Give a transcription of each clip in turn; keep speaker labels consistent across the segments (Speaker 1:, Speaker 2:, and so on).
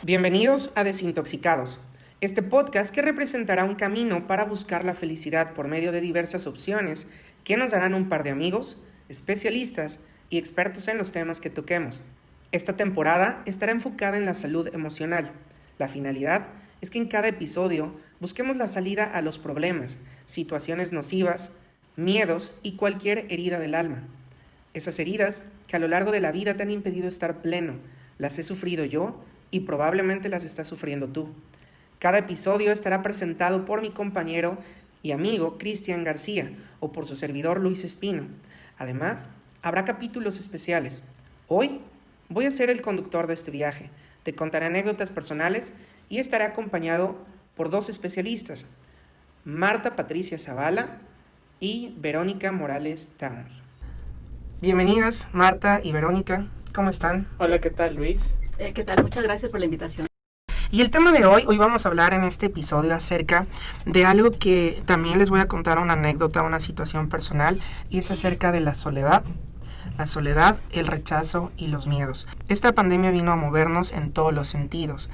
Speaker 1: Bienvenidos a Desintoxicados, este podcast que representará un camino para buscar la felicidad por medio de diversas opciones que nos darán un par de amigos, especialistas y expertos en los temas que toquemos. Esta temporada estará enfocada en la salud emocional. La finalidad es que en cada episodio busquemos la salida a los problemas, situaciones nocivas, miedos y cualquier herida del alma. Esas heridas que a lo largo de la vida te han impedido estar pleno, las he sufrido yo y probablemente las estás sufriendo tú. Cada episodio estará presentado por mi compañero y amigo Cristian García o por su servidor Luis Espino. Además, habrá capítulos especiales. Hoy voy a ser el conductor de este viaje. Te contaré anécdotas personales y estaré acompañado por dos especialistas, Marta Patricia Zavala y Verónica Morales Towns. Bienvenidas, Marta y Verónica. ¿Cómo están?
Speaker 2: Hola, ¿qué tal, Luis?
Speaker 3: ¿Qué tal? Muchas gracias por la invitación.
Speaker 1: Y el tema de hoy vamos a hablar en este episodio acerca de algo que también les voy a contar una anécdota, una situación personal, y es acerca de la soledad. La soledad, el rechazo y los miedos. Esta pandemia vino a movernos en todos los sentidos.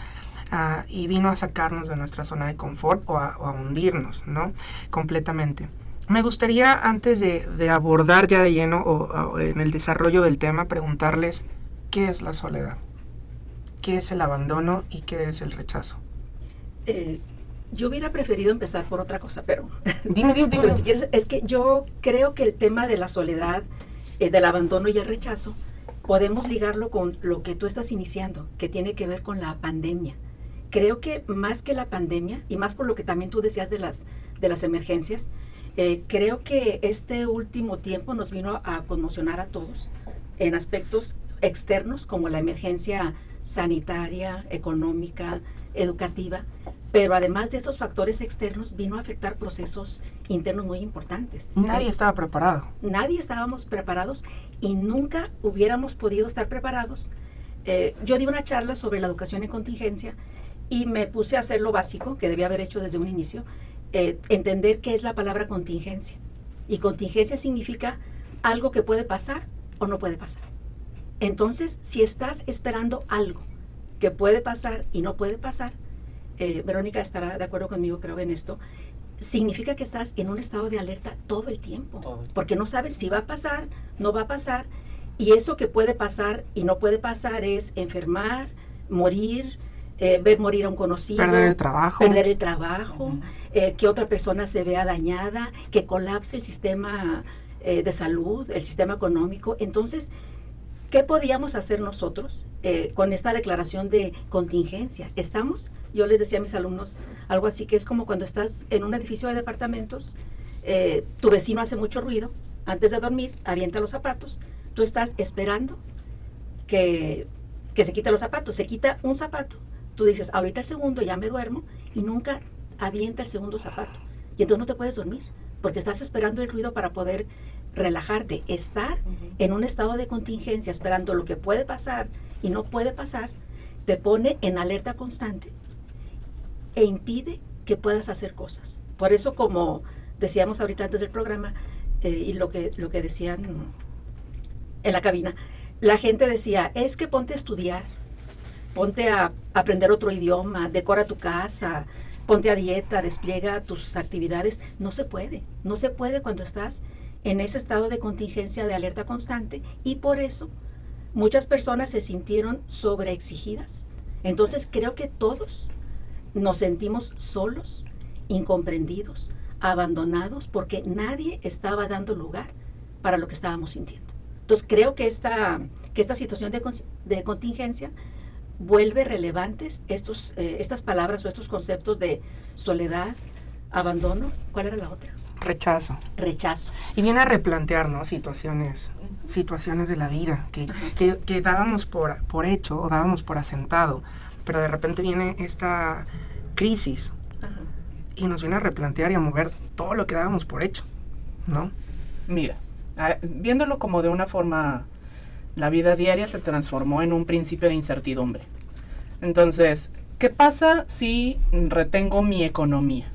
Speaker 1: Y vino a sacarnos de nuestra zona de confort o a hundirnos, ¿no? Completamente. Me gustaría, antes de abordar ya de lleno o en el desarrollo del tema, preguntarles ¿qué es la soledad? ¿Qué es el abandono y qué es el rechazo?
Speaker 3: Yo hubiera preferido empezar por otra cosa, pero...
Speaker 1: Dime.
Speaker 3: Pero si quieres, es que yo creo que el tema de la soledad, del abandono y el rechazo, podemos ligarlo con lo que tú estás iniciando, que tiene que ver con la pandemia. Creo que más que la pandemia, y más por lo que también tú decías de las emergencias, creo que este último tiempo nos vino a conmocionar a todos en aspectos externos como la emergencia sanitaria, económica, educativa, pero además de esos factores externos vino a afectar procesos internos muy importantes.
Speaker 1: Nadie estaba preparado.
Speaker 3: Nadie estábamos preparados y nunca hubiéramos podido estar preparados. Yo di una charla sobre la educación en contingencia y me puse a hacer lo básico que debía haber hecho desde un inicio, entender qué es la palabra contingencia. Y contingencia significa algo que puede pasar o no puede pasar. Entonces, si estás esperando algo que puede pasar y no puede pasar, Verónica estará de acuerdo conmigo, creo, en esto, significa que estás en un estado de alerta todo el tiempo, porque no sabes si va a pasar, no va a pasar, y eso que puede pasar y no puede pasar es enfermar, morir, ver morir a un conocido,
Speaker 1: perder el trabajo,
Speaker 3: uh-huh. Que otra persona se vea dañada, que colapse el sistema de salud, el sistema económico. Entonces, ¿qué podíamos hacer nosotros con esta declaración de contingencia? Yo les decía a mis alumnos algo así, que es como cuando estás en un edificio de departamentos, tu vecino hace mucho ruido, antes de dormir, avienta los zapatos, tú estás esperando que se quite los zapatos, se quita un zapato, tú dices, ahorita el segundo, ya me duermo, y nunca avienta el segundo zapato, y entonces no te puedes dormir, porque estás esperando el ruido para poder relajarte. Estar en un estado de contingencia, esperando lo que puede pasar y no puede pasar, te pone en alerta constante e impide que puedas hacer cosas. Por eso, como decíamos ahorita antes del programa, y lo que decían en la cabina, la gente decía, es que ponte a estudiar, ponte a aprender otro idioma, decora tu casa, ponte a dieta, despliega tus actividades. No se puede cuando estás en ese estado de contingencia, de alerta constante, y por eso muchas personas se sintieron sobreexigidas. Entonces creo que todos nos sentimos solos, incomprendidos, abandonados, porque nadie estaba dando lugar para lo que estábamos sintiendo. Entonces creo que esta situación de contingencia vuelve relevantes estas palabras o estos conceptos de soledad, abandono. ¿Cuál era la otra?
Speaker 1: Rechazo. Y viene a replantear, ¿no? situaciones de la vida que dábamos por hecho o dábamos por asentado, pero de repente viene esta crisis. Ajá. Y nos viene a replantear y a mover todo lo que dábamos por hecho, ¿no?
Speaker 2: Mira, viéndolo como de una forma, la vida diaria se transformó en un principio de incertidumbre. Entonces, ¿qué pasa si retengo mi economía?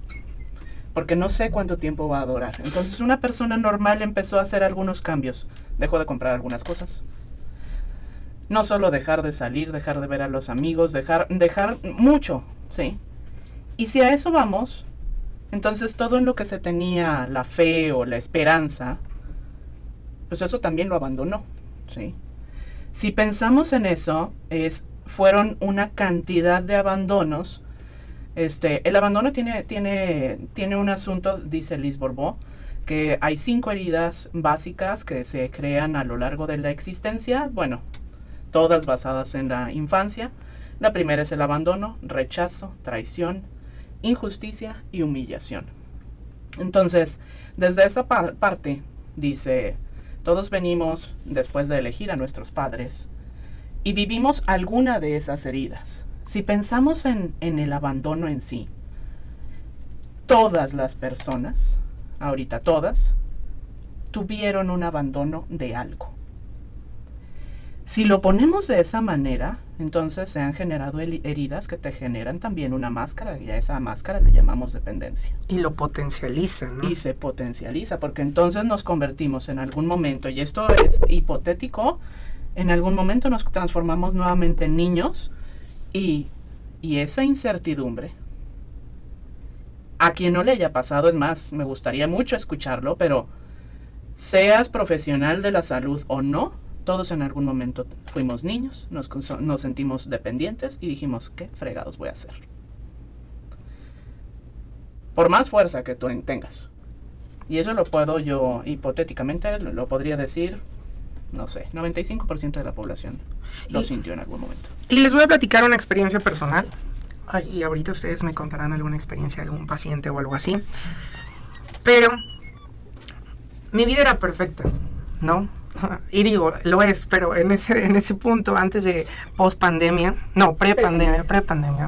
Speaker 2: Porque no sé cuánto tiempo va a durar. Entonces una persona normal empezó a hacer algunos cambios. Dejó de comprar algunas cosas. No solo dejar de salir, dejar de ver a los amigos, dejar mucho, ¿sí? Y si a eso vamos, entonces todo en lo que se tenía la fe o la esperanza, pues eso también lo abandonó, ¿sí? Si pensamos en eso, fueron una cantidad de abandonos. El abandono tiene un asunto, dice Liz Bourbeau, que hay 5 heridas básicas que se crean a lo largo de la existencia, bueno, todas basadas en la infancia. La primera es el abandono, rechazo, traición, injusticia y humillación. Entonces, desde esa parte, dice, todos venimos después de elegir a nuestros padres y vivimos alguna de esas heridas. Si pensamos en el abandono en sí, todas las personas, ahorita todas, tuvieron un abandono de algo. Si lo ponemos de esa manera, entonces se han generado heridas que te generan también una máscara, y a esa máscara le llamamos dependencia.
Speaker 1: Y lo potencializa, ¿no?
Speaker 2: Y se potencializa, porque entonces nos convertimos en algún momento, y esto es hipotético, en algún momento nos transformamos nuevamente en niños, y esa incertidumbre, a quien no le haya pasado, es más, me gustaría mucho escucharlo, pero seas profesional de la salud o no, todos en algún momento fuimos niños, nos sentimos dependientes y dijimos, ¿qué fregados voy a hacer? Por más fuerza que tú tengas. Y eso lo puedo yo, hipotéticamente, lo podría decir, no sé, 95% de la población lo sintió en algún momento.
Speaker 1: Y les voy a platicar una experiencia personal. Y ahorita ustedes me contarán alguna experiencia de algún paciente o algo así. Pero mi vida era perfecta, ¿no? Y digo, lo es, pero en ese punto, antes de post-pandemia, no, pre-pandemia,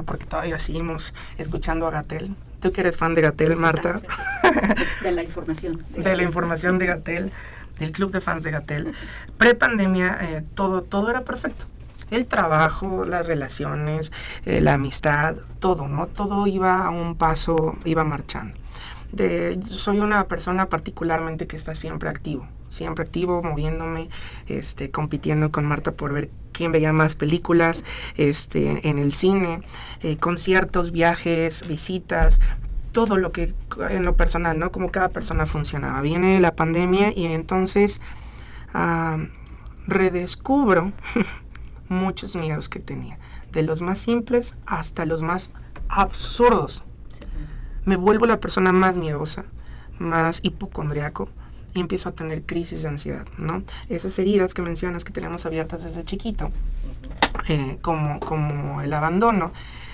Speaker 1: porque todavía seguimos escuchando a Gatell. ¿Tú que eres fan de Gatell, Marta?
Speaker 3: De la información.
Speaker 1: De la información de Gatell, del club de fans de Gatell. Pre-pandemia, todo era perfecto. El trabajo, las relaciones, la amistad, todo, ¿no? Todo iba a un paso, iba marchando. Soy una persona particularmente que está siempre activo, moviéndome, compitiendo con Marta por ver quién veía más películas, en el cine, conciertos, viajes, visitas, todo lo que en lo personal, ¿no? Como cada persona funcionaba. Viene la pandemia y entonces redescubro muchos miedos que tenía, de los más simples hasta los más absurdos. Sí. Me vuelvo la persona más miedosa, más hipocondriaco y empiezo a tener crisis de ansiedad, ¿no? Esas heridas que mencionas que tenemos abiertas desde chiquito, como el abandono,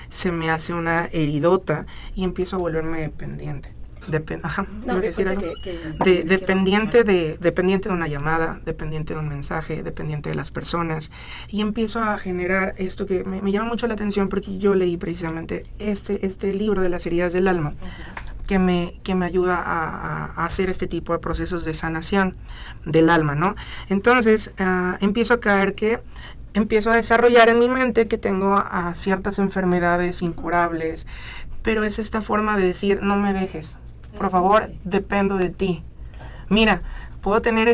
Speaker 1: se me hace una heridota y empiezo a volverme dependiente. Dependiente de una llamada, dependiente de un mensaje, dependiente de las personas, y empiezo a generar esto que me llama mucho la atención porque yo leí precisamente este libro de las heridas del alma, que me ayuda a hacer este tipo de procesos de sanación del alma, ¿no? Entonces empiezo a caer que empiezo a desarrollar en mi mente que tengo ciertas enfermedades incurables, pero es esta forma de decir, no me dejes. Por favor, dependo de ti. Mira, puedo tener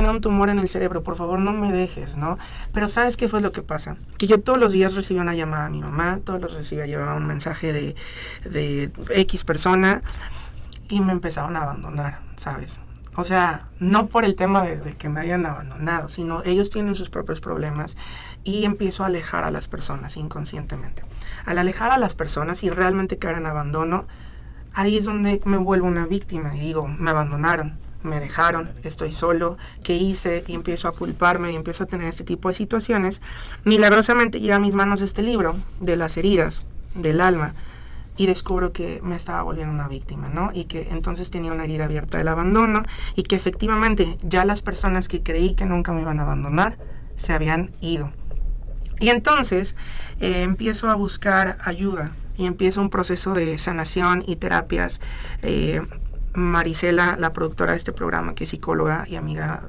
Speaker 1: un tumor en el cerebro, por favor no me dejes, ¿no? Pero ¿sabes qué fue lo que pasa? Que yo todos los días recibía una llamada a mi mamá, todos los días llevaba un mensaje de X persona y me empezaron a abandonar, ¿sabes? O sea, no por el tema de que me hayan abandonado, sino ellos tienen sus propios problemas y empiezo a alejar a las personas inconscientemente. Al alejar a las personas y realmente caer en abandono, ahí es donde me vuelvo una víctima y digo, me abandonaron, me dejaron, estoy solo, ¿qué hice? Y empiezo a culparme y empiezo a tener este tipo de situaciones. Milagrosamente llega a mis manos este libro de las heridas del alma y descubro que me estaba volviendo una víctima, ¿no? Y que entonces tenía una herida abierta del abandono y que efectivamente ya las personas que creí que nunca me iban a abandonar se habían ido. Y entonces empiezo a buscar ayuda y empiezo un proceso de sanación y terapias. Marisela, la productora de este programa, que es psicóloga y amiga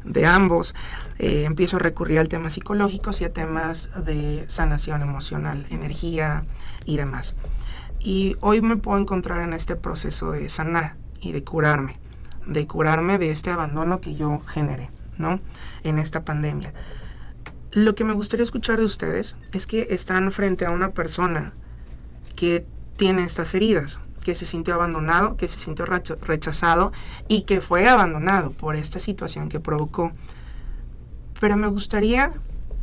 Speaker 1: de ambos, empiezo a recurrir al tema psicológicos y a temas de sanación emocional, energía y demás. Y hoy me puedo encontrar en este proceso de sanar y de curarme de este abandono que yo generé, ¿no? En esta pandemia. lo que me gustaría escuchar de ustedes es que están frente a una persona que tiene estas heridas, que se sintió abandonado, que se sintió rechazado y que fue abandonado por esta situación que provocó. Pero me gustaría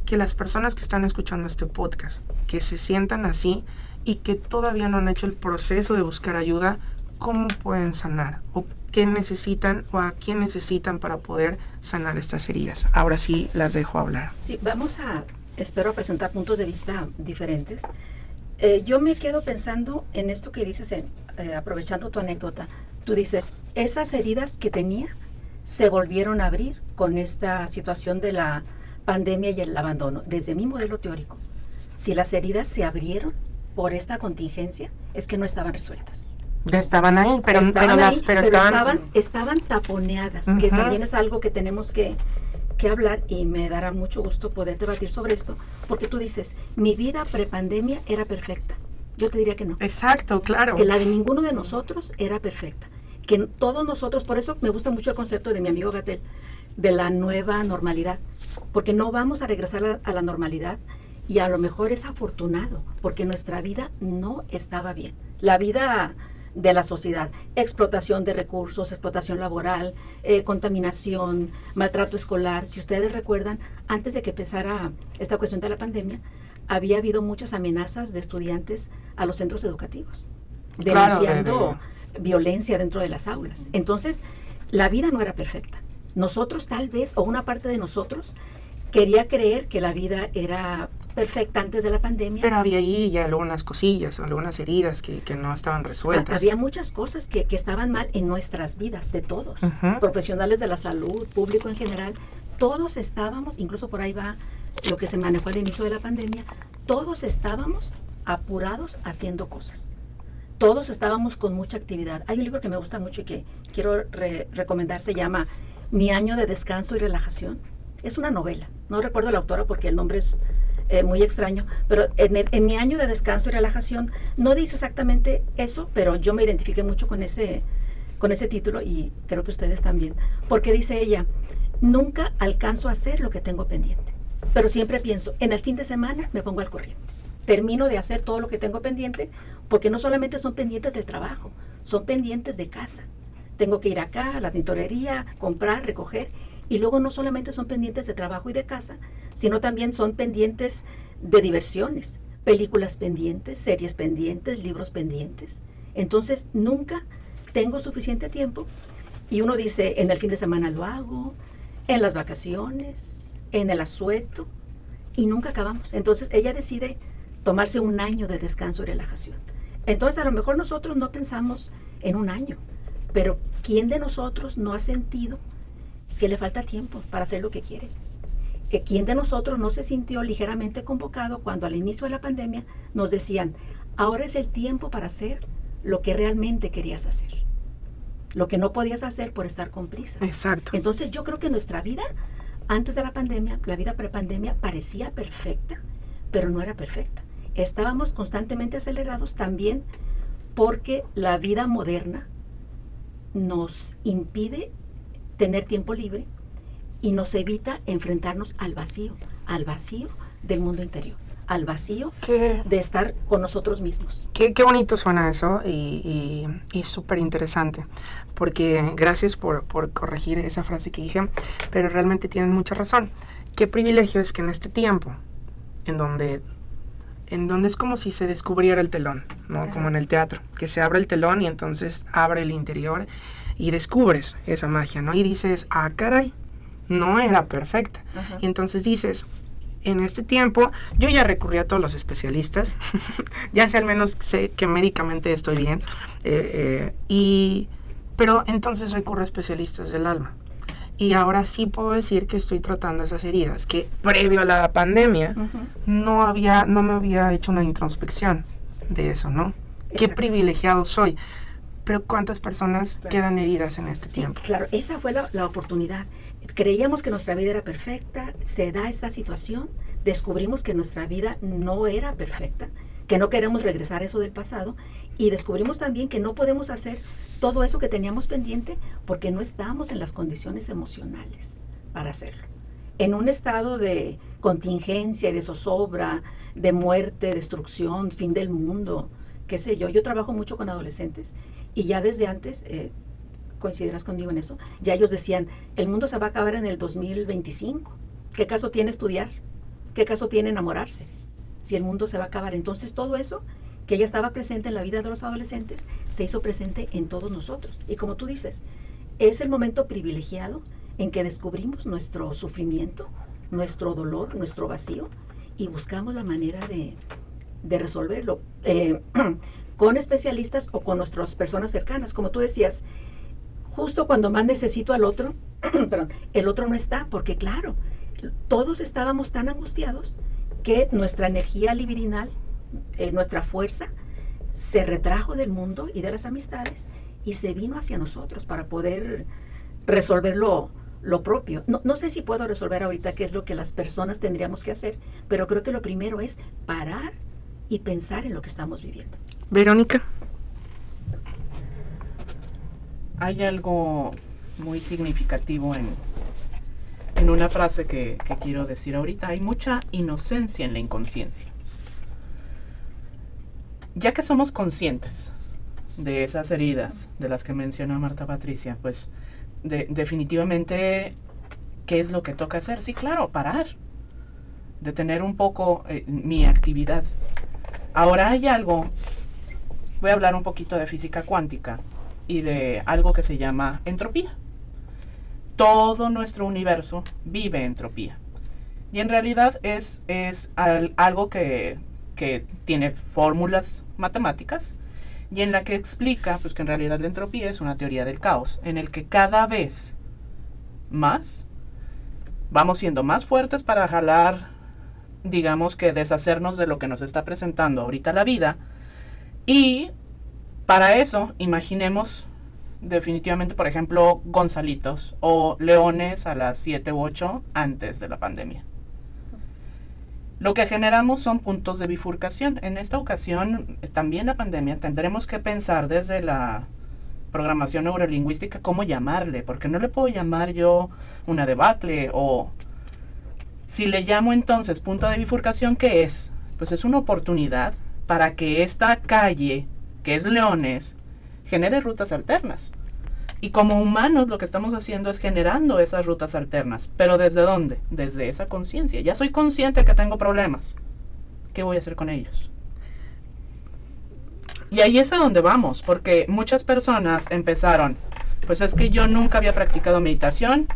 Speaker 1: que las personas que están escuchando este podcast, que se sientan así y que todavía no han hecho el proceso de buscar ayuda, ¿cómo pueden sanar? ¿O qué necesitan o a quién necesitan para poder sanar estas heridas? Ahora sí las dejo hablar.
Speaker 3: Sí, vamos a, espero presentar puntos de vista diferentes. Yo me quedo pensando en esto que dices, aprovechando tu anécdota. Tú dices, esas heridas que tenía se volvieron a abrir con esta situación de la pandemia y el abandono. Desde mi modelo teórico, si las heridas se abrieron por esta contingencia, es que no estaban resueltas.
Speaker 1: Ya estaban ahí, pero
Speaker 3: estaban taponeadas, que también es algo que tenemos que hablar, y me dará mucho gusto poder debatir sobre esto, porque tú dices, mi vida prepandemia era perfecta. Yo te diría que no.
Speaker 1: Exacto, claro.
Speaker 3: Que la de ninguno de nosotros era perfecta. Que todos nosotros, por eso me gusta mucho el concepto de mi amigo Gatell, de la nueva normalidad, porque no vamos a regresar a la normalidad, y a lo mejor es afortunado, porque nuestra vida no estaba bien. La vida de la sociedad, explotación de recursos, explotación laboral, contaminación, maltrato escolar. Si ustedes recuerdan, antes de que empezara esta cuestión de la pandemia, había habido muchas amenazas de estudiantes a los centros educativos, denunciando violencia dentro de las aulas. Entonces, la vida no era perfecta. Nosotros tal vez, o una parte de nosotros, quería creer que la vida era perfecta antes de la pandemia.
Speaker 1: Pero había ahí ya algunas cosillas, algunas heridas que no estaban resueltas.
Speaker 3: Había muchas cosas que estaban mal en nuestras vidas, de todos, profesionales de la salud, público en general. Todos estábamos, incluso por ahí va lo que se manejó al inicio de la pandemia, todos estábamos apurados haciendo cosas. Todos estábamos con mucha actividad. Hay un libro que me gusta mucho y que quiero recomendar, se llama Mi año de descanso y relajación. Es una novela, no recuerdo la autora porque el nombre es muy extraño, pero en Mi año de descanso y relajación no dice exactamente eso, pero yo me identifiqué mucho con ese título, y creo que ustedes también, porque dice ella, nunca alcanzo a hacer lo que tengo pendiente, pero siempre pienso, en el fin de semana me pongo al corriente, termino de hacer todo lo que tengo pendiente, porque no solamente son pendientes del trabajo, son pendientes de casa. Tengo que ir acá a la tintorería, comprar, recoger. Y luego no solamente son pendientes de trabajo y de casa, sino también son pendientes de diversiones, películas pendientes, series pendientes, libros pendientes. Entonces nunca tengo suficiente tiempo, y uno dice, en el fin de semana lo hago, en las vacaciones, en el asueto, y nunca acabamos. Entonces ella decide tomarse un año de descanso y relajación. Entonces a lo mejor nosotros no pensamos en un año, pero ¿quién de nosotros no ha sentido que le falta tiempo para hacer lo que quiere? ¿Quién de nosotros no se sintió ligeramente convocado cuando al inicio de la pandemia nos decían, ahora es el tiempo para hacer lo que realmente querías hacer, lo que no podías hacer por estar con prisas?
Speaker 1: Exacto.
Speaker 3: Entonces yo creo que nuestra vida antes de la pandemia, la vida prepandemia, parecía perfecta, pero no era perfecta. Estábamos constantemente acelerados también porque la vida moderna nos impide tener tiempo libre y nos evita enfrentarnos al vacío del mundo interior, al vacío de estar con nosotros mismos.
Speaker 1: Qué bonito suena eso, y súper interesante, porque gracias por corregir esa frase que dije, pero realmente tienen mucha razón. Qué privilegio es que en este tiempo, en donde es como si se descubriera el telón, ¿no? Ajá. Como en el teatro, que se abre el telón y entonces abre el interior y descubres esa magia, ¿no? Y dices, ah, caray, no era perfecta. Ajá. Y entonces dices, en este tiempo, yo ya recurrí a todos los especialistas, ya sé, al menos sé que médicamente estoy bien, pero entonces recurro a especialistas del alma. Y ahora sí puedo decir que estoy tratando esas heridas, que previo a la pandemia no me había hecho una introspección de eso, ¿no? Exacto. Qué privilegiado soy. Pero ¿cuántas personas quedan heridas en este tiempo?
Speaker 3: Claro, esa fue la oportunidad. Creíamos que nuestra vida era perfecta, se da esta situación, descubrimos que nuestra vida no era perfecta, que no queremos regresar a eso del pasado, y descubrimos también que no podemos hacer todo eso que teníamos pendiente porque no estamos en las condiciones emocionales para hacerlo. en un estado de contingencia y de zozobra, de muerte, destrucción, fin del mundo, qué sé yo. Yo trabajo mucho con adolescentes y ya desde antes, coincidirás conmigo en eso, ya ellos decían, el mundo se va a acabar en el 2025. ¿Qué caso tiene estudiar? ¿Qué caso tiene enamorarse? Si el mundo se va a acabar. Entonces todo eso que ya estaba presente en la vida de los adolescentes se hizo presente en todos nosotros. Y como tú dices, es el momento privilegiado en que descubrimos nuestro sufrimiento, nuestro dolor, nuestro vacío y buscamos la manera de resolverlo con especialistas o con nuestras personas cercanas. Como tú decías, justo cuando más necesito al otro, perdón, el otro no está, porque claro, todos estábamos tan angustiados que nuestra energía libidinal, nuestra fuerza, se retrajo del mundo y de las amistades y se vino hacia nosotros para poder resolver lo propio. No sé si puedo resolver ahorita qué es lo que las personas tendríamos que hacer, pero creo que lo primero es parar y pensar en lo que estamos viviendo.
Speaker 1: Verónica.
Speaker 2: Hay algo muy significativo en una frase que quiero decir ahorita. Hay mucha inocencia en la inconsciencia. Ya que somos conscientes de esas heridas de las que menciona Marta Patricia, pues definitivamente, ¿qué es lo que toca hacer? Sí, claro, parar, detener un poco mi actividad. Ahora hay algo, voy a hablar un poquito de física cuántica y de algo que se llama entropía. Todo nuestro universo vive entropía. Y en realidad es algo que tiene fórmulas matemáticas y en la que explica pues, que en realidad la entropía es una teoría del caos, en el que cada vez más vamos siendo más fuertes para jalar, digamos que deshacernos de lo que nos está presentando ahorita la vida. Y para eso, imaginemos definitivamente, por ejemplo, Gonzalitos o leones a las 7 u 8 antes de la pandemia. Lo que generamos son puntos de bifurcación. En esta ocasión, también la pandemia, tendremos que pensar desde la programación neurolingüística cómo llamarle, porque no le puedo llamar yo una debacle o... Si le llamo entonces punto de bifurcación, ¿qué es? Pues es una oportunidad para que esta calle, que es Leones, genere rutas alternas. Y como humanos lo que estamos haciendo es generando esas rutas alternas. ¿Pero desde dónde? Desde esa conciencia. Ya soy consciente que tengo problemas. ¿Qué voy a hacer con ellos? Y ahí es a donde vamos, porque muchas personas empezaron, pues es que yo nunca había practicado meditación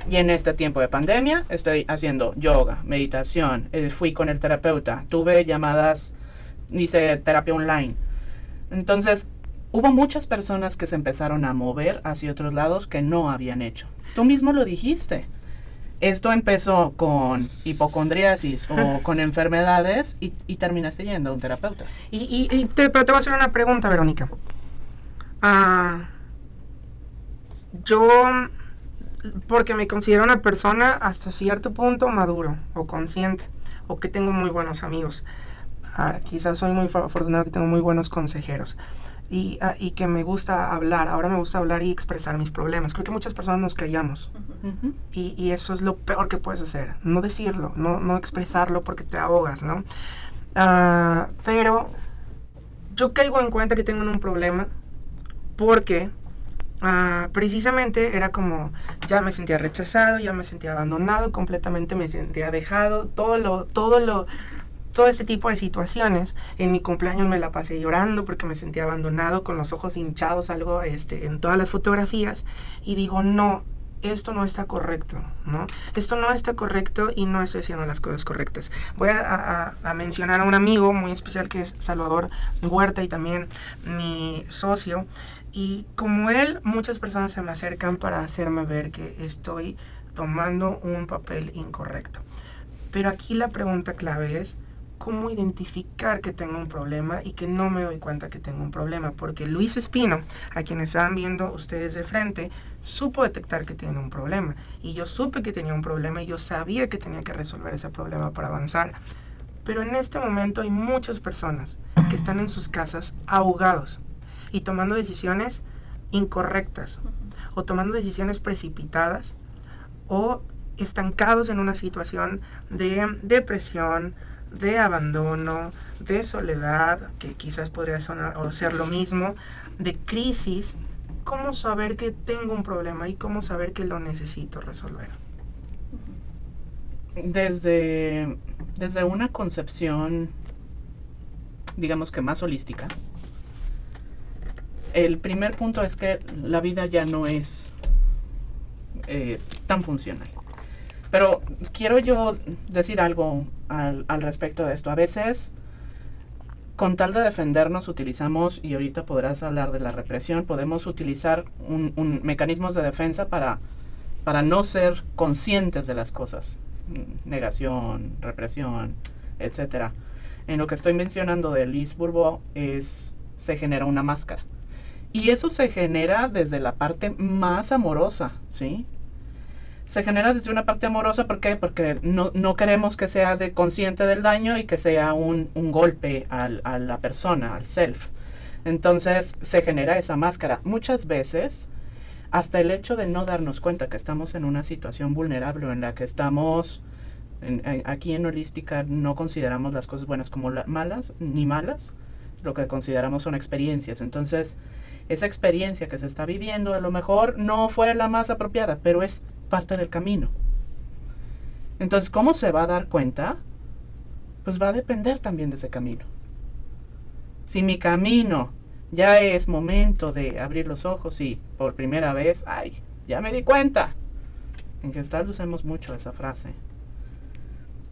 Speaker 2: y en este tiempo de pandemia estoy haciendo yoga, meditación, fui con el terapeuta, tuve llamadas, hice terapia online. Entonces, hubo muchas personas que se empezaron a mover hacia otros lados que no habían hecho. Tú mismo lo dijiste. Esto empezó con hipocondriasis o con enfermedades y terminaste yendo a un terapeuta.
Speaker 1: Pero te voy a hacer una pregunta, Verónica. Yo, porque me considero una persona hasta cierto punto maduro o consciente, o que tengo muy buenos amigos. Quizás soy muy afortunado que tengo muy buenos consejeros. Y que me gusta hablar, ahora me gusta hablar y expresar mis problemas. Creo que muchas personas nos callamos. Uh-huh. Y eso es lo peor que puedes hacer, no decirlo, no expresarlo porque te ahogas, ¿no? Pero yo caigo en cuenta que tengo un problema porque precisamente era como, ya me sentía rechazado, ya me sentía abandonado completamente, me sentía dejado, todo este tipo de situaciones. En mi cumpleaños me la pasé llorando porque me sentía abandonado, con los ojos hinchados, algo en todas las fotografías, y digo, no, esto no está correcto, ¿no? Esto no está correcto y no estoy haciendo las cosas correctas. Voy a mencionar a un amigo muy especial que es Salvador Huerta y también mi socio, y como él, muchas personas se me acercan para hacerme ver que estoy tomando un papel incorrecto. Pero aquí la pregunta clave es, ¿cómo identificar que tengo un problema y que no me doy cuenta que tengo un problema? Porque Luis Espino, a quienes estaban viendo ustedes de frente, supo detectar que tiene un problema. Y yo supe que tenía un problema y yo sabía que tenía que resolver ese problema para avanzar. Pero en este momento hay muchas personas que están en sus casas ahogados y tomando decisiones incorrectas o tomando decisiones precipitadas o estancados en una situación de depresión, de abandono, de soledad, que quizás podría sonar o ser lo mismo, de crisis. ¿Cómo saber que tengo un problema y cómo saber que lo necesito resolver?
Speaker 2: Desde una concepción, digamos que más holística, el primer punto es que la vida ya no es tan funcional. Pero quiero yo decir algo al respecto de esto. A veces, con tal de defendernos, utilizamos, y ahorita podrás hablar de la represión, podemos utilizar un mecanismos de defensa para no ser conscientes de las cosas. Negación, represión, etcétera. En lo que estoy mencionando de Lise Bourbeau se genera una máscara. Y eso se genera desde la parte más amorosa, ¿sí? Se genera desde una parte amorosa, ¿por qué? Porque no queremos que sea consciente del daño y que sea un golpe a la persona, al self. Entonces se genera esa máscara. Muchas veces, hasta el hecho de no darnos cuenta que estamos en una situación vulnerable o en la que estamos, aquí en Holística no consideramos las cosas buenas como malas, ni malas, lo que consideramos son experiencias. Entonces, esa experiencia que se está viviendo a lo mejor no fue la más apropiada, pero es parte del camino. Entonces, ¿cómo se va a dar cuenta? Pues va a depender también de ese camino. Si mi camino ya es momento de abrir los ojos y por primera vez, ¡ay! Ya me di cuenta. En Gestalt usamos mucho esa frase.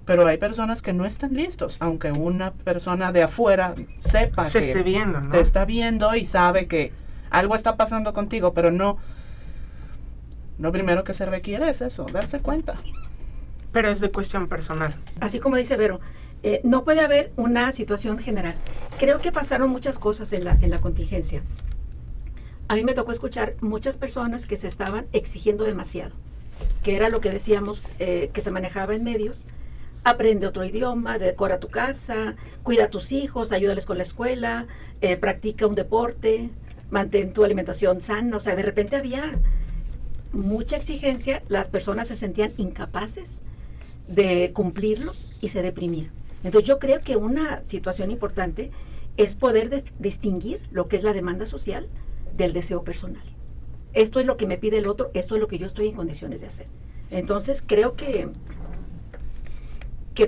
Speaker 2: Pero hay personas que no están listos, aunque una persona de afuera sepa que
Speaker 1: esté viendo, ¿no?
Speaker 2: Te está viendo y sabe que algo está pasando contigo, pero no. Lo primero que se requiere es eso, darse cuenta.
Speaker 1: Pero es de cuestión personal.
Speaker 3: Así como dice Vero, no puede haber una situación general. Creo que pasaron muchas cosas en la contingencia. A mí me tocó escuchar muchas personas que se estaban exigiendo demasiado, que era lo que decíamos que se manejaba en medios. Aprende otro idioma, decora tu casa, cuida a tus hijos, ayúdales con la escuela, practica un deporte, mantén tu alimentación sana. O sea, de repente había mucha exigencia, las personas se sentían incapaces de cumplirlos y se deprimían. Entonces yo creo que una situación importante es poder distinguir lo que es la demanda social del deseo personal. Esto es lo que me pide el otro, esto es lo que yo estoy en condiciones de hacer. Entonces creo que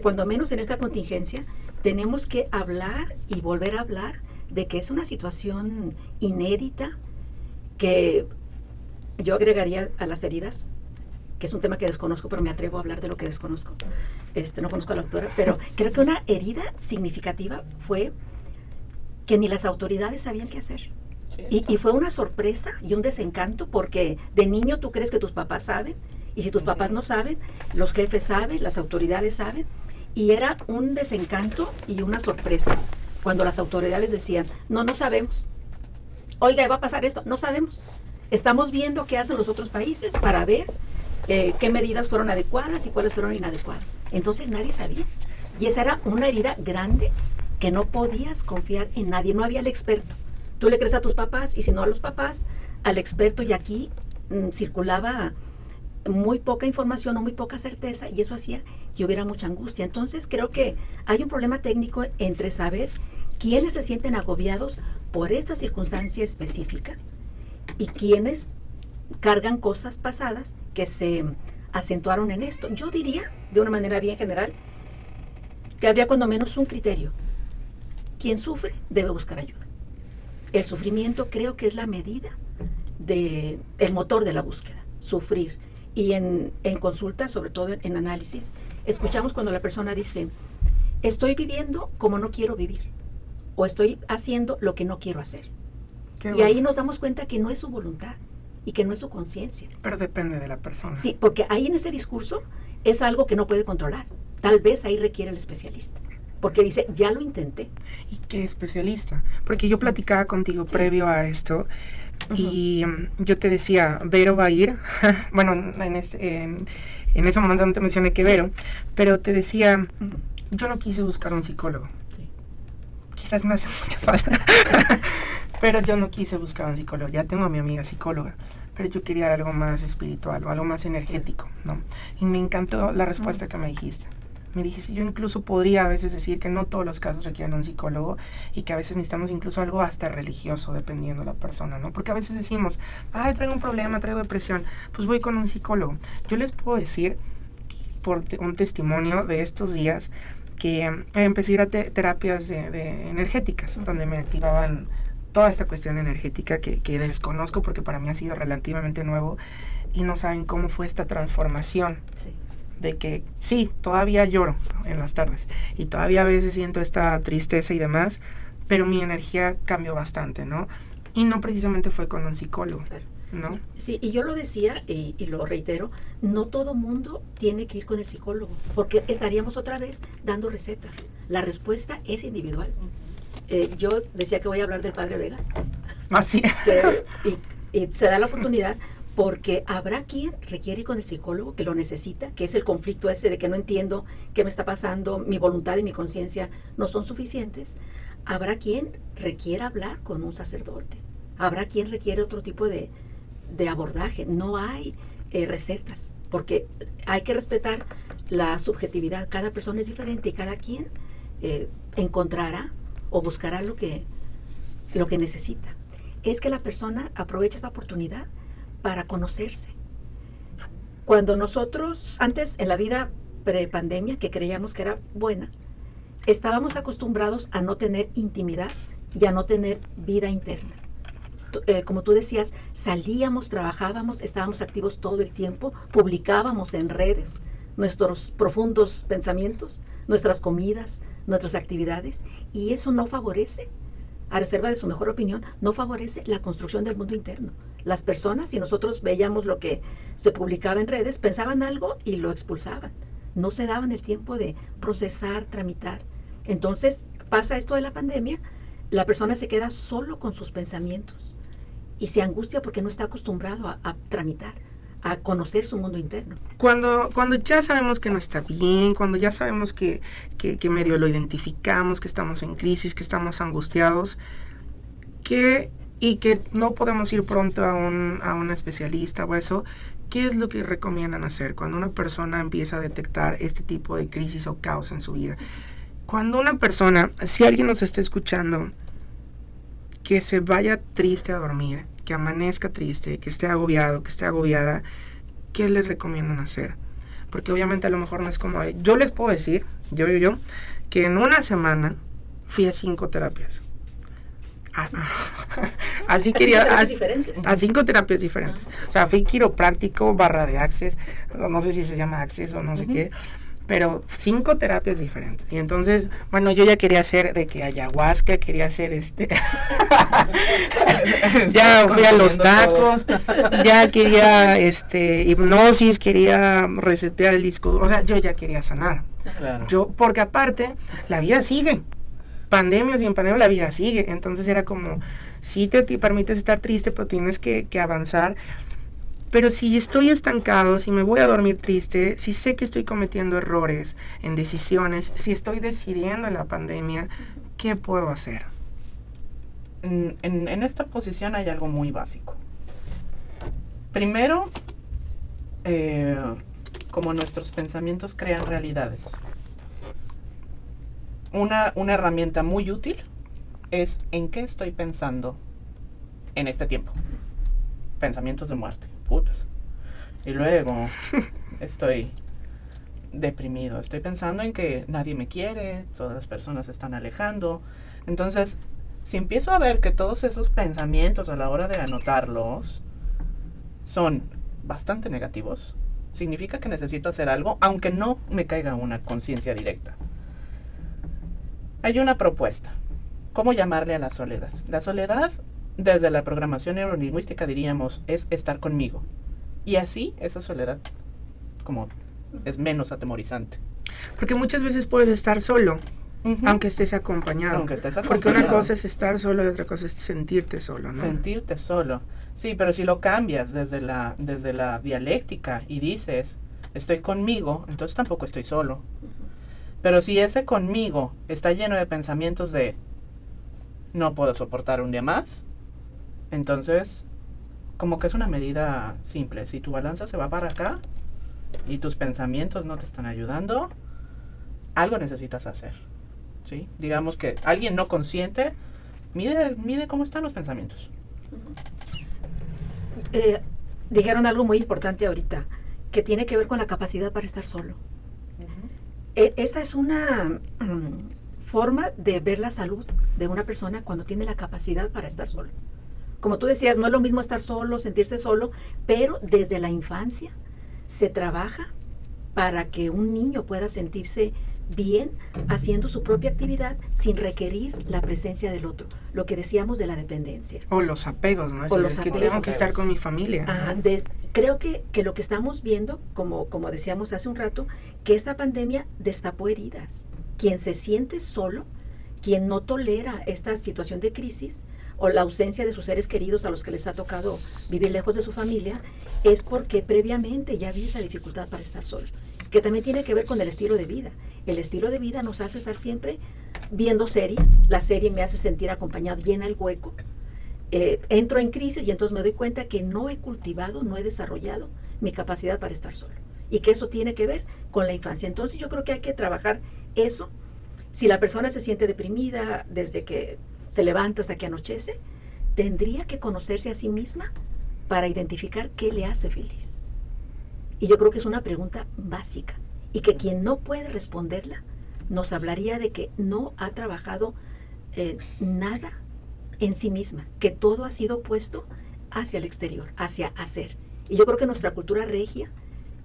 Speaker 3: cuando menos en esta contingencia tenemos que hablar y volver a hablar de que es una situación inédita, que yo agregaría a las heridas, que es un tema que desconozco, pero me atrevo a hablar de lo que desconozco. No conozco a la autora, pero creo que una herida significativa fue que ni las autoridades sabían qué hacer. Y fue una sorpresa y un desencanto, porque de niño tú crees que tus papás saben, y si tus papás no saben, los jefes saben, las autoridades saben, y era un desencanto y una sorpresa cuando las autoridades decían, no sabemos. Oiga, va a pasar esto, no sabemos. Estamos viendo qué hacen los otros países para ver qué medidas fueron adecuadas y cuáles fueron inadecuadas. Entonces nadie sabía. Y esa era una herida grande que no podías confiar en nadie, no había el experto. Tú le crees a tus papás y si no a los papás, al experto, y aquí circulaba muy poca información o muy poca certeza, y eso hacía que hubiera mucha angustia. Entonces creo que hay un problema técnico entre saber quiénes se sienten agobiados por esta circunstancia específica y quiénes cargan cosas pasadas que se acentuaron en esto. Yo diría, de una manera bien general, que habría cuando menos un criterio. Quien sufre debe buscar ayuda. El sufrimiento creo que es la medida el motor de la búsqueda, sufrir. Y en consulta, sobre todo en análisis, escuchamos cuando la persona dice, estoy viviendo como no quiero vivir, o estoy haciendo lo que no quiero hacer. Y ahí nos damos cuenta que no es su voluntad y que no es su conciencia.
Speaker 1: Pero depende de la persona.
Speaker 3: Sí, porque ahí en ese discurso es algo que no puede controlar. Tal vez ahí requiere el especialista, porque dice, ya lo intenté.
Speaker 1: ¿Y qué especialista? Porque yo platicaba contigo previo a esto, y yo te decía, Vero va a ir, bueno, en ese momento no te mencioné que Vero, pero te decía, yo no quise buscar un psicólogo.
Speaker 3: Sí.
Speaker 1: Quizás me hace mucha falta, pero yo no quise buscar un psicólogo, ya tengo a mi amiga psicóloga, pero yo quería algo más espiritual o algo más energético, ¿no? Y me encantó la respuesta que me dijiste. Me dijiste, yo incluso podría a veces decir que no todos los casos requieren un psicólogo y que a veces necesitamos incluso algo hasta religioso, dependiendo de la persona, ¿no? Porque a veces decimos, ay, traigo un problema, traigo depresión, pues voy con un psicólogo. Yo les puedo decir, por un testimonio de estos días, que empecé a ir a terapias de energéticas, donde me activaban toda esta cuestión energética que desconozco porque para mí ha sido relativamente nuevo y no saben cómo fue esta transformación.
Speaker 3: Sí.
Speaker 1: De que sí, todavía lloro en las tardes y todavía a veces siento esta tristeza y demás, pero mi energía cambió bastante, ¿no? Y no precisamente fue con un psicólogo,
Speaker 3: Claro.
Speaker 1: ¿no?
Speaker 3: Sí, y yo lo decía y lo reitero, no todo mundo tiene que ir con el psicólogo, porque estaríamos otra vez dando recetas. La respuesta es individual. Yo decía que voy a hablar del Padre Vega,
Speaker 1: Así.
Speaker 3: y se da la oportunidad porque habrá quien requiere ir con el psicólogo, que lo necesita, que es el conflicto ese de que no entiendo qué me está pasando, mi voluntad y mi conciencia no son suficientes. Habrá quien requiera hablar con un sacerdote, habrá quien requiere otro tipo de abordaje. No hay recetas, porque hay que respetar la subjetividad. Cada persona es diferente y cada quien encontrará o buscará lo que necesita. Es que la persona aprovecha esta oportunidad para conocerse. Cuando nosotros, antes en la vida pre-pandemia, que creíamos que era buena, estábamos acostumbrados a no tener intimidad y a no tener vida interna. Como tú decías, salíamos, trabajábamos, estábamos activos todo el tiempo, publicábamos en redes nuestros profundos pensamientos, nuestras comidas, nuestras actividades, y eso no favorece, a reserva de su mejor opinión, no favorece la construcción del mundo interno. Las personas, si nosotros veíamos lo que se publicaba en redes, pensaban algo y lo expulsaban. No se daban el tiempo de procesar, tramitar. Entonces, pasa esto de la pandemia, la persona se queda solo con sus pensamientos y se angustia porque no está acostumbrado a tramitar, a conocer su mundo interno.
Speaker 1: Cuando ya sabemos que no está bien, cuando ya sabemos que medio lo identificamos, que estamos en crisis, que estamos angustiados, y que no podemos ir pronto a un especialista o eso, ¿qué es lo que recomiendan hacer cuando una persona empieza a detectar este tipo de crisis o caos en su vida? Cuando una persona, si alguien nos está escuchando, que se vaya triste a dormir, que amanezca triste, que esté agobiado, que esté agobiada, ¿qué les recomiendan hacer? Porque obviamente a lo mejor no es como... Yo les puedo decir, yo, que en una semana fui a 5 terapias. Así quería... A 5 terapias diferentes. O sea, fui quiropráctico, barra de Access, no sé si se llama Access o no sé qué, pero 5 terapias diferentes. Y entonces, bueno, yo ya quería hacer de que ayahuasca, quería hacer ya fui a los tacos, ya quería hipnosis, quería resetear el disco, o sea, yo ya quería sanar. Claro. Porque aparte, la vida sigue. Pandemia o sin pandemia, la vida sigue. Entonces era como, sí te permites estar triste, pero tienes que avanzar. Pero si estoy estancado, si me voy a dormir triste, si sé que estoy cometiendo errores en decisiones, si estoy decidiendo en la pandemia, ¿qué puedo hacer?
Speaker 2: En esta posición hay algo muy básico. Primero, como nuestros pensamientos crean realidades. Una herramienta muy útil es en qué estoy pensando en este tiempo. Pensamientos de muerte. Putas. Y luego estoy deprimido. Estoy pensando en que nadie me quiere, todas las personas se están alejando. Entonces, si empiezo a ver que todos esos pensamientos a la hora de anotarlos son bastante negativos, significa que necesito hacer algo, aunque no me caiga una conciencia directa. Hay una propuesta. ¿Cómo llamarle a la soledad? La soledad, desde la programación neurolingüística diríamos, es estar conmigo. Y así esa soledad como es menos atemorizante.
Speaker 1: Porque muchas veces puedes estar solo, aunque estés acompañado. Porque una cosa es estar solo y otra cosa es sentirte solo, ¿no?
Speaker 2: Sentirte solo. Sí, pero si lo cambias desde la dialéctica y dices, estoy conmigo, entonces tampoco estoy solo. Pero si ese conmigo está lleno de pensamientos de no puedo soportar un día más, entonces como que es una medida simple. Si tu balanza se va para acá y tus pensamientos no te están ayudando, algo necesitas hacer, ¿sí? Digamos que alguien no consciente mide cómo están los pensamientos.
Speaker 3: Dijeron algo muy importante ahorita, que tiene que ver con la capacidad para estar solo. Esa es una forma de ver la salud de una persona cuando tiene la capacidad para estar solo. Como tú decías, no es lo mismo estar solo, sentirse solo, pero desde la infancia se trabaja para que un niño pueda sentirse bien haciendo su propia actividad sin requerir la presencia del otro, lo que decíamos de la dependencia.
Speaker 1: O los apegos, ¿no?
Speaker 3: O los
Speaker 1: es
Speaker 3: apegos.
Speaker 1: que tengo que estar con mi familia.
Speaker 3: Ajá,
Speaker 1: ¿no?
Speaker 3: creo que lo que estamos viendo, como decíamos hace un rato, que esta pandemia destapó heridas. Quien se siente solo, quien no tolera esta situación de crisis o la ausencia de sus seres queridos a los que les ha tocado vivir lejos de su familia, es porque previamente ya había esa dificultad para estar solo, que también tiene que ver con el estilo de vida. El estilo de vida nos hace estar siempre viendo series, la serie me hace sentir acompañado, llena el hueco, entro en crisis y entonces me doy cuenta que no he cultivado, no he desarrollado mi capacidad para estar solo, y que eso tiene que ver con la infancia. Entonces yo creo que hay que trabajar eso. Si la persona se siente deprimida desde que se levanta hasta que anochece, tendría que conocerse a sí misma para identificar qué le hace feliz. Y yo creo que es una pregunta básica, y que quien no puede responderla nos hablaría de que no ha trabajado nada en sí misma, que todo ha sido puesto hacia el exterior, hacia hacer. Y yo creo que nuestra cultura regia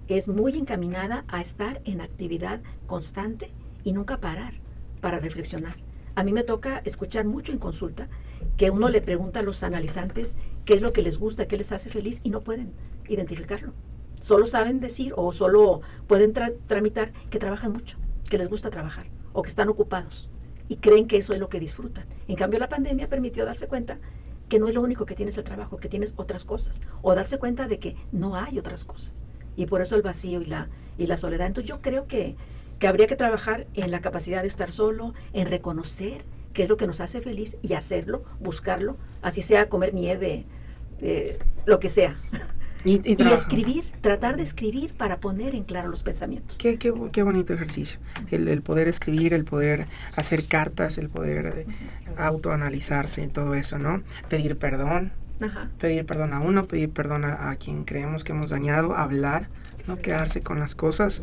Speaker 3: es muy encaminada a estar en actividad constante y nunca parar para reflexionar. A mí me toca escuchar mucho en consulta que uno le pregunta a los analizantes qué es lo que les gusta, qué les hace feliz, y no pueden identificarlo. Solo saben decir o solo pueden tramitar que trabajan mucho, que les gusta trabajar o que están ocupados y creen que eso es lo que disfrutan. En cambio, la pandemia permitió darse cuenta que no es lo único que tienes el trabajo, que tienes otras cosas, o darse cuenta de que no hay otras cosas. Y por eso el vacío y la soledad. Entonces yo creo que habría que trabajar en la capacidad de estar solo, en reconocer qué es lo que nos hace feliz y hacerlo, buscarlo, así sea comer nieve, lo que sea. Y escribir, tratar de escribir para poner en claro los pensamientos.
Speaker 1: Qué bonito ejercicio. El poder escribir, el poder hacer cartas, el poder autoanalizarse y todo eso, ¿no? Pedir perdón.
Speaker 3: Ajá.
Speaker 1: Pedir perdón a uno, pedir perdón a quien creemos que hemos dañado, hablar, no quedarse con las cosas.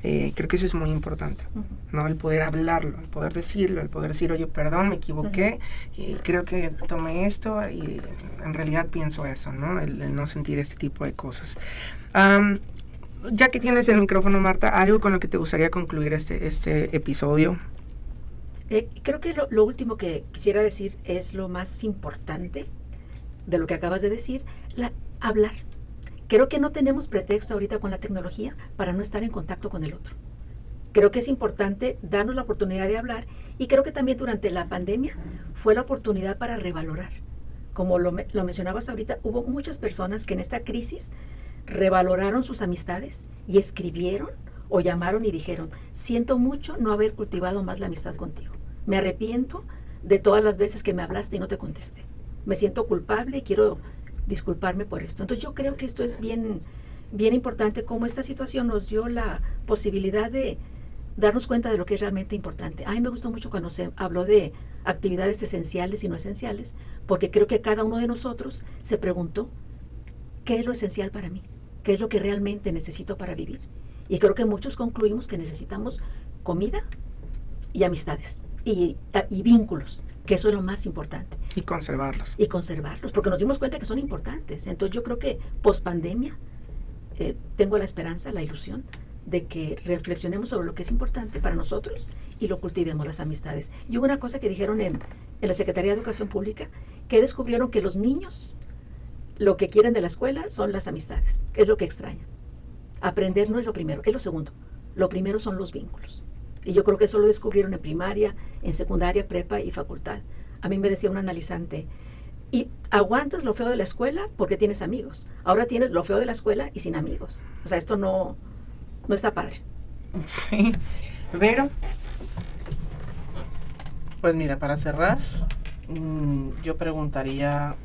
Speaker 1: Creo que eso es muy importante, ¿no? El poder hablarlo, el poder decirlo, el poder decir, oye, perdón, me equivoqué, y creo que tomé esto y en realidad pienso eso, ¿no? El no sentir este tipo de cosas. Ya que tienes el micrófono, Marta, ¿algo con lo que te gustaría concluir este episodio?
Speaker 3: Creo que lo último que quisiera decir es lo más importante de lo que acabas de decir, hablar. Creo que no tenemos pretexto ahorita con la tecnología para no estar en contacto con el otro. Creo que es importante darnos la oportunidad de hablar, y creo que también durante la pandemia fue la oportunidad para revalorar. Como lo mencionabas ahorita, hubo muchas personas que en esta crisis revaloraron sus amistades y escribieron o llamaron y dijeron, siento mucho no haber cultivado más la amistad contigo. Me arrepiento de todas las veces que me hablaste y no te contesté. Me siento culpable y quiero disculparme por esto. Entonces yo creo que esto es bien importante, cómo esta situación nos dio la posibilidad de darnos cuenta de lo que es realmente importante. A mí me gustó mucho cuando se habló de actividades esenciales y no esenciales, porque creo que cada uno de nosotros se preguntó, ¿qué es lo esencial para mí? ¿Qué es lo que realmente necesito para vivir? Y creo que muchos concluimos que necesitamos comida y amistades y vínculos, que eso es lo más importante.
Speaker 1: Y conservarlos.
Speaker 3: Y conservarlos, porque nos dimos cuenta que son importantes. Entonces yo creo que post-pandemia tengo la esperanza, la ilusión de que reflexionemos sobre lo que es importante para nosotros y lo cultivemos, las amistades. Y hubo una cosa que dijeron en la Secretaría de Educación Pública, que descubrieron que los niños lo que quieren de la escuela son las amistades, que es lo que extrañan. Aprender no es lo primero, es lo segundo. Lo primero son los vínculos. Y yo creo que eso lo descubrieron en primaria, en secundaria, prepa y facultad. A mí me decía un analizante, y aguantas lo feo de la escuela porque tienes amigos. Ahora tienes lo feo de la escuela y sin amigos. O sea, esto no está padre.
Speaker 1: Sí. Pero
Speaker 2: pues mira, para cerrar, yo preguntaría,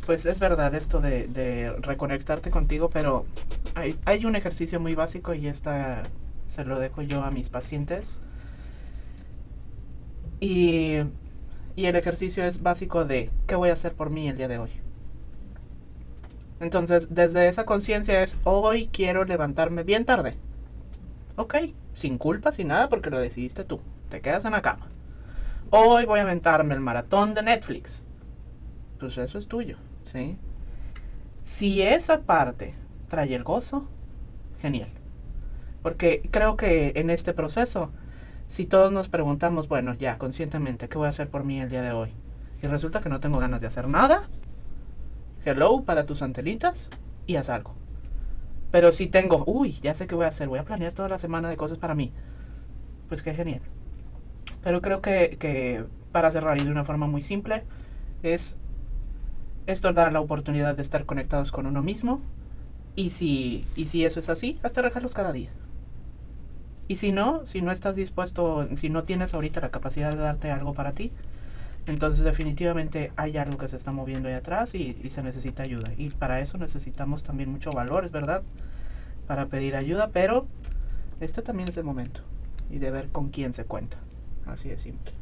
Speaker 2: Pues es verdad esto de reconectarte contigo, pero hay un ejercicio muy básico y se lo dejo yo a mis pacientes. Y el ejercicio es básico de ¿qué voy a hacer por mí el día de hoy? Entonces, desde esa conciencia es, hoy quiero levantarme bien tarde. Ok, sin culpa, sin nada, porque lo decidiste tú. Te quedas en la cama. Hoy voy a aventarme el maratón de Netflix. Pues eso es tuyo, ¿sí? Si esa parte trae el gozo, genial. Porque creo que en este proceso, si todos nos preguntamos, bueno, ya, conscientemente, ¿qué voy a hacer por mí el día de hoy? Y resulta que no tengo ganas de hacer nada, hello para tus antenitas y haz algo. Pero si tengo, ya sé qué voy a hacer, voy a planear toda la semana de cosas para mí, pues qué genial. Pero creo que para cerrar y de una forma muy simple, esto da la oportunidad de estar conectados con uno mismo. Y si eso es así, hazte regalos cada día. Y si no estás dispuesto, si no tienes ahorita la capacidad de darte algo para ti, entonces definitivamente hay algo que se está moviendo ahí atrás y se necesita ayuda. Y para eso necesitamos también mucho valor, es verdad, para pedir ayuda, pero este también es el momento. Y de ver con quién se cuenta. Así de simple.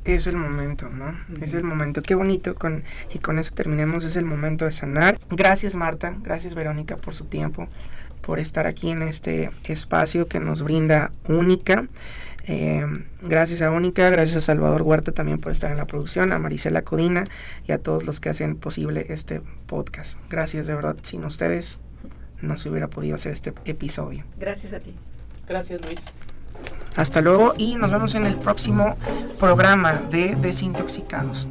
Speaker 1: Es el momento, ¿no? Es el momento. Qué bonito, y con eso terminemos, es el momento de sanar. Gracias, Marta, gracias, Verónica, por su tiempo, por estar aquí en este espacio que nos brinda Única. Gracias a Única, gracias a Salvador Huerta también por estar en la producción, a Marisela Codina y a todos los que hacen posible este podcast. Gracias, de verdad, sin ustedes no se hubiera podido hacer este episodio.
Speaker 3: Gracias a ti.
Speaker 2: Gracias, Luis.
Speaker 1: Hasta luego y nos vemos en el próximo programa de Desintoxicados.